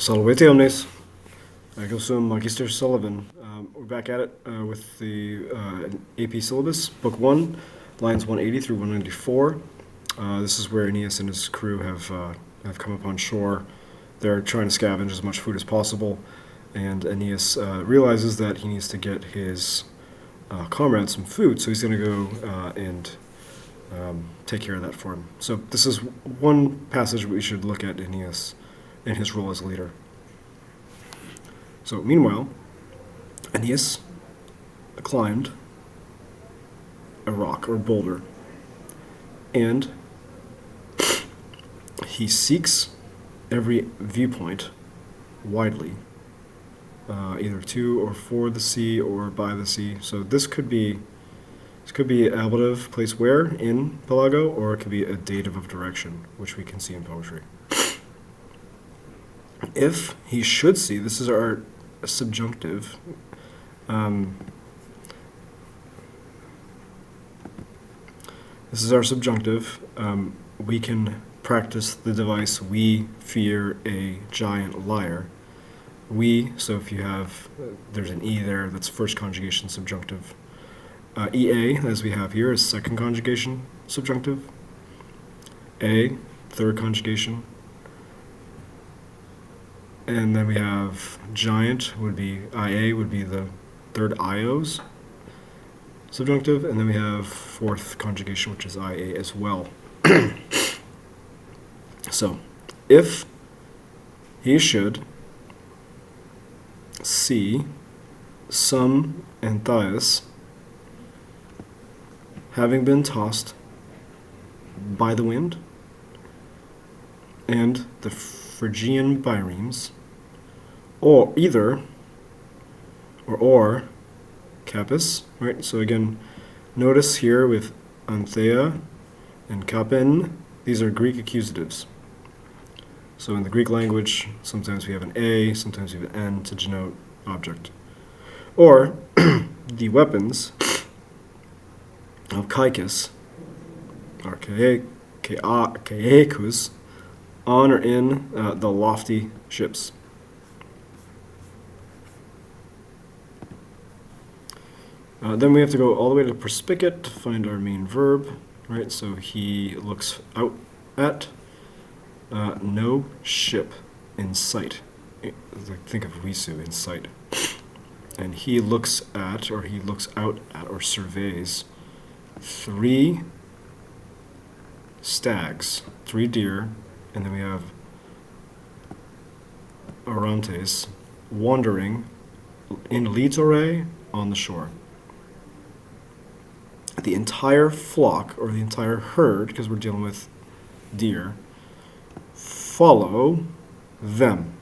Salvete omnes. Ego sum Magister Sullivan. We're back at it with the AP syllabus, Book 1, lines 180 through 194. This is where Aeneas and his crew have come upon shore. They're trying to scavenge as much food as possible, and Aeneas realizes that he needs to get his comrades some food, so he's going to go and take care of that for him. So this is one passage we should look at Aeneas in his role as a leader. So meanwhile, Aeneas climbed a rock or boulder, and he seeks every viewpoint widely, either to or for the sea or by the sea. So this could be ablative, place where in Pelago, or it could be a dative of direction, which we can see in poetry. If he should see, this is our subjunctive. This is our subjunctive. We can practice the device, we fear a giant liar. We, so if you have, there's an E there, that's first conjugation subjunctive. EA, as we have here, is second conjugation subjunctive. A, third conjugation. And then we have giant would be IA, would be the third IOs subjunctive, and then we have fourth conjugation, which is IA as well. So, if he should see some Antaeus having been tossed by the wind, and the Phrygian biremes, or Capys, right? So again, notice here with Anthea and Kapen, these are Greek accusatives. So in the Greek language, sometimes we have an A, sometimes we have an N to denote object. Or the weapons of Caicus, or Caecus, on or in the lofty ships. Then we have to go all the way to perspicate to find our main verb, right? So he looks out at no ship in sight. Think of Wisu, in sight. And he looks at, or he looks out at, or surveys 3 stags, 3 deer, and then we have Orontes wandering in litore on the shore. The entire flock, or the entire herd, because we're dealing with deer, follow them.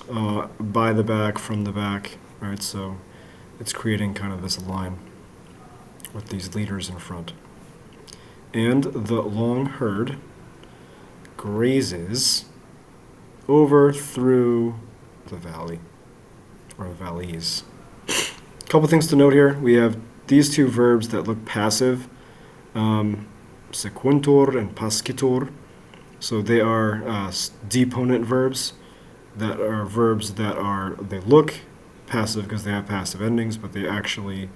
By the back, from the back, right? So it's creating kind of this line with these leaders in front. And the long herd grazes over through the valley, or valleys. A couple things to note here. We have these 2 verbs that look passive, sequuntur and pascitur. So they are deponent verbs that are verbs that they look passive because they have passive endings, but they actually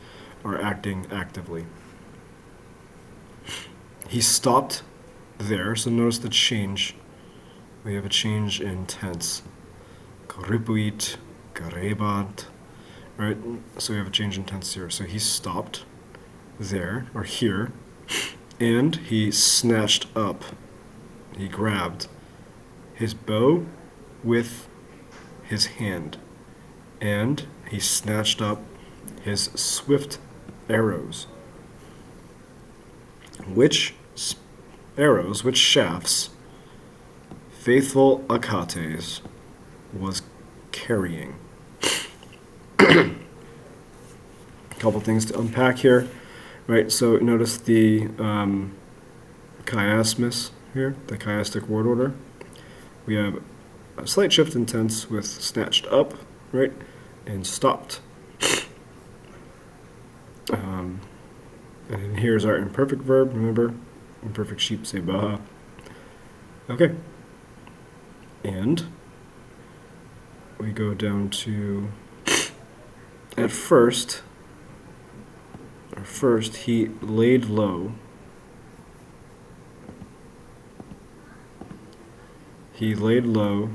are acting actively. He stopped there, so notice the change. We have a change in tense. Karipuit, karebat, right? So we have a change in tense here. So he stopped there, or here, and he snatched up, he grabbed his bow with his hand, and he snatched up his swift arrows. Which shafts faithful Achates was carrying. A couple things to unpack here, right? So notice the chiasmus here, the chiastic word order. We have a slight shift in tense with snatched up, right, and stopped. And here's our imperfect verb, remember? Imperfect sheep say baha. Okay. And we go down to, at first he laid low. He laid low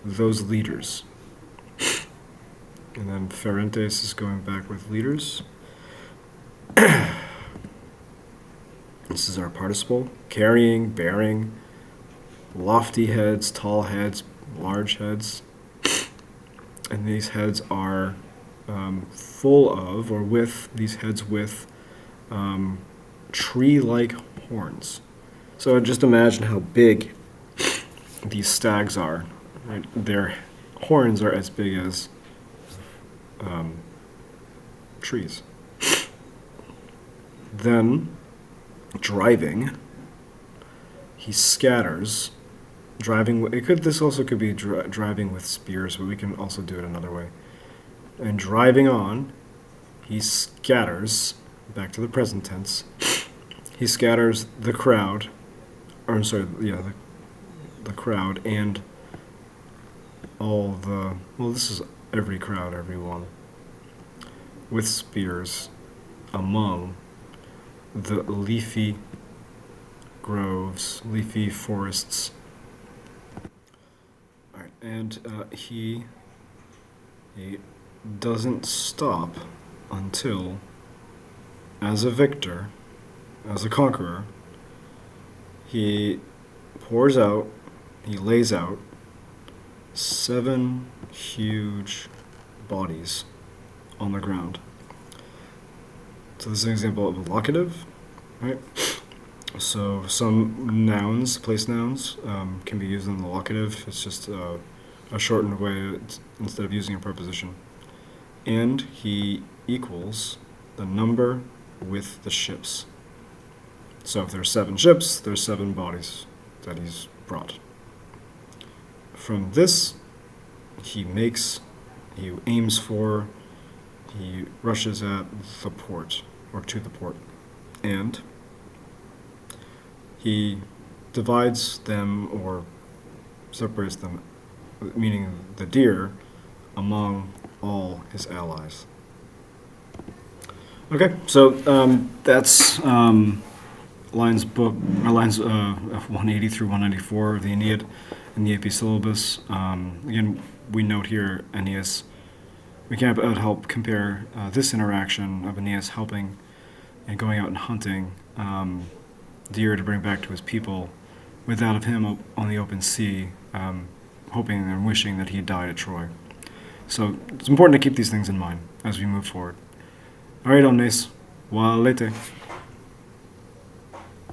those leaders. And then Ferentes is going back with leaders. This is our participle. Carrying, bearing, lofty heads, tall heads, large heads. And these heads are full of, or with, these heads with tree-like horns. So just imagine how big these stags are. Right? Their horns are as big as trees. Then, driving, he scatters. This also could be driving with spears, but we can also do it another way. And driving on, he scatters, back to the present tense, he scatters the crowd, the crowd and all the, this is every crowd, everyone, with spears among the leafy groves, leafy forests. All right, and he doesn't stop until, as a victor, as a conqueror, he lays out 7 huge bodies on the ground. So this is an example of a locative, right? So some nouns, place nouns, can be used in the locative. It's just a shortened way instead of using a preposition. And he equals the number with the ships. So if there's 7 ships, there's 7 bodies that he's brought. From this, he aims for, he rushes at the port, or to the port, and he divides them or separates them, meaning the deer, among all his allies. Okay, so that's lines 180 through 194 of the Aeneid in the AP syllabus. Again, we note here Aeneas. We can't help compare this interaction of Aeneas helping and going out and hunting deer to bring back to his people, with that of him on the open sea, hoping and wishing that he had died at Troy. So it's important to keep these things in mind as we move forward. All right, Omnes, walete.